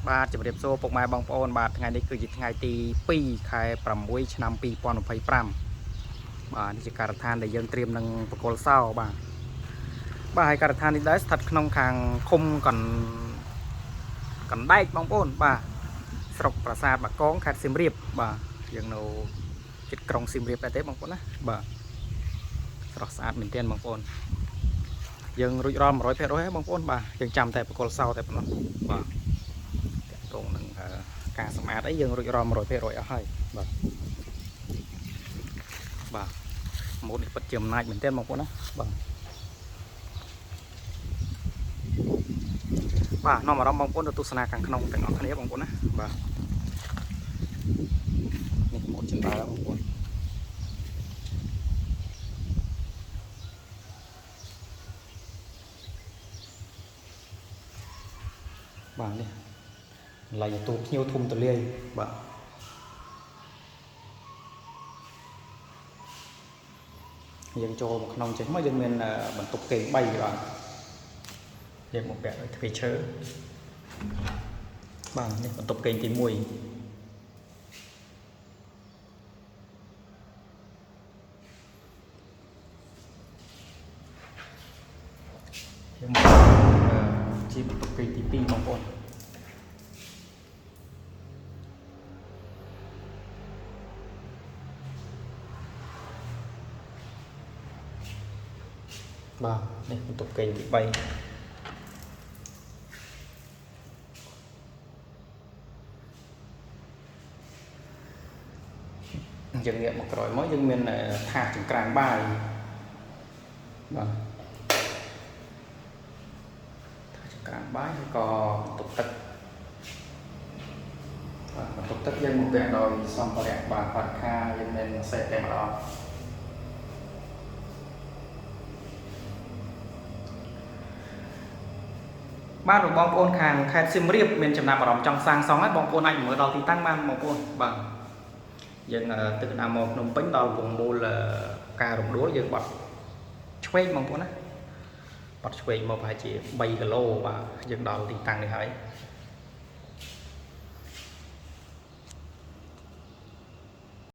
បាទជំរាបសួរពុកម៉ែបងប្អូនបាទថ្ងៃនេះគឺជាថ្ងៃទី2ខែ6ឆ្នាំ2025បាទនេះជាការដ្ឋានដែលយើងត្រៀមនឹងបកគលសោបាទហើយការដ្ឋាននេះដែរស្ថិតក្នុងខាងឃុំកណ្ដែកបងប្អូនបាទស្រុកប្រាសាទបាកងខេត្តសៀមរាបបាទយើងនៅជិតក្រុងសៀមរាបដែរទេបងប្អូនណាបាទស្រស់ស្អាតមែនទែនបងប្អូនយើងរួចរាល់ 100% ហើយបងប្អូនបាទយើងចាំតែបកគលសោតែប៉ុណ្ណោះបាទតងនឹងការសម្អាតអីយើងរួចរាល់ 100% អស់ហើយបាទម៉ូតនេះពិតជាអំណាចមែនទែនបងប្អូនណាបាទនាំអារម្មណ៍បងប្អូនទៅទស្សនាខាងក្នុងទាំងអស់គ្នាបងប្អូនណាបាទនេះម៉ូតចិនដើបងប្អូនបាទនេះឡៃទូភ្ញៀវធំទលាយបាទយើងចូលមកក្នុងចេះមកយើងមានបន្ទប់គេង3បាទយើងមកពាក់ដោយទ្វារឈើបាទនេះបន្ទប់គេងទី1យើងមកជាបន្ទប់គេងទី2បងប្អូនបាទនេះបន្ទប់គេងទី3យើងងាកមកក្រោយមកយើងមានថាសចង្ក្រានបាយបាទថាសចង្ក្រានបាយហើយក៏បន្ទប់ទឹកបាទបន្ទប់ទឹកយើងមកពាក់ដោយសម្ភារៈបាទបរិក្ខារយើងមានសេតតែម្ដងបាទបងប្អូនខាងខេត្តសៀមរាបមានចំណាប់អារម្មណ៍ចង់សាងសង់ហើយបងប្អូនអាចមើលដល់ទីតាំងបានបងប្អូនបាទយើងទឹកដើមមកភ្នំពេញដល់វងមូលការរំដួលយើងបត់ឆ្វេងបងប្អូនណាបត់ឆ្វេងមកប្រហែលជា3គីឡូបាទយើងដល់ទីតាំងនេះហើយ